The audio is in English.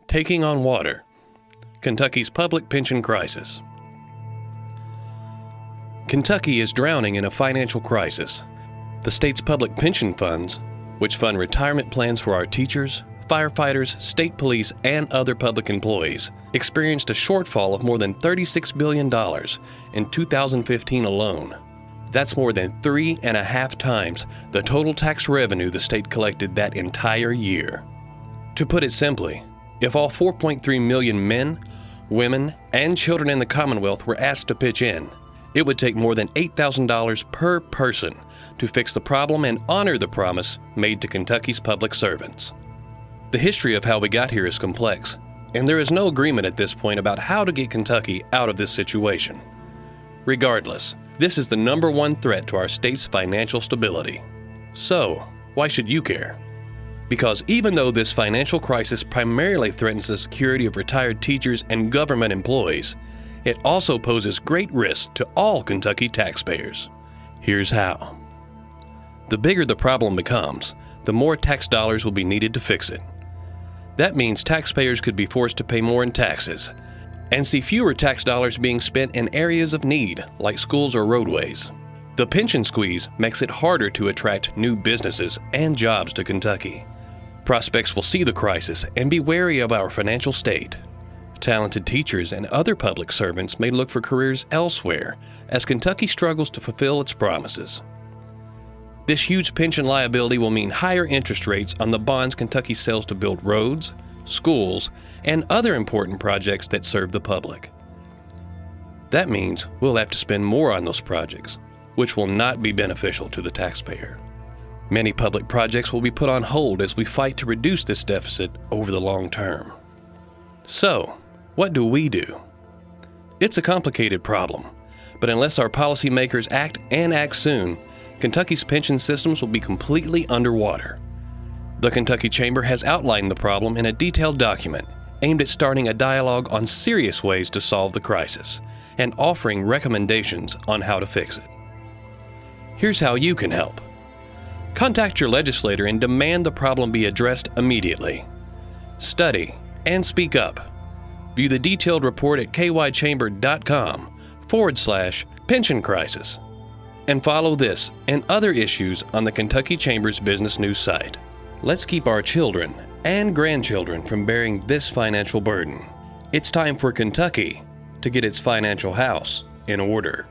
Taking on water. Kentucky's public pension crisis. Kentucky is drowning in a financial crisis. The state's public pension funds, which fund retirement plans for our teachers, firefighters, state police, and other public employees, experienced a shortfall of more than $36 billion in 2015 alone. That's more than 3.5 times the total tax revenue the state collected that entire year. To put it simply, if all 4.3 million men, women, and children in the Commonwealth were asked to pitch in, it would take more than $8,000 per person to fix the problem and honor the promise made to Kentucky's public servants. The history of how we got here is complex, and there is no agreement at this point about how to get Kentucky out of this situation. Regardless, this is the #1 threat to our state's financial stability. So, why should you care? Because even though this financial crisis primarily threatens the security of retired teachers and government employees, it also poses great risk to all Kentucky taxpayers. Here's how. The bigger the problem becomes, the more tax dollars will be needed to fix it. That means taxpayers could be forced to pay more in taxes and see fewer tax dollars being spent in areas of need, like schools or roadways. The pension squeeze makes it harder to attract new businesses and jobs to Kentucky. Prospects will see the crisis and be wary of our financial state. Talented teachers and other public servants may look for careers elsewhere as Kentucky struggles to fulfill its promises. This huge pension liability will mean higher interest rates on the bonds Kentucky sells to build roads, schools, and other important projects that serve the public. That means we'll have to spend more on those projects, which will not be beneficial to the taxpayer. Many public projects will be put on hold as we fight to reduce this deficit over the long term. So, what do we do? It's a complicated problem, but unless our policymakers act and act soon, Kentucky's pension systems will be completely underwater. The Kentucky Chamber has outlined the problem in a detailed document aimed at starting a dialogue on serious ways to solve the crisis and offering recommendations on how to fix it. Here's how you can help. Contact your legislator and demand the problem be addressed immediately. Study and speak up. View the detailed report at kychamber.com/pension crisis. And follow this and other issues on the Kentucky Chamber's Business News site. Let's keep our children and grandchildren from bearing this financial burden. It's time for Kentucky to get its financial house in order.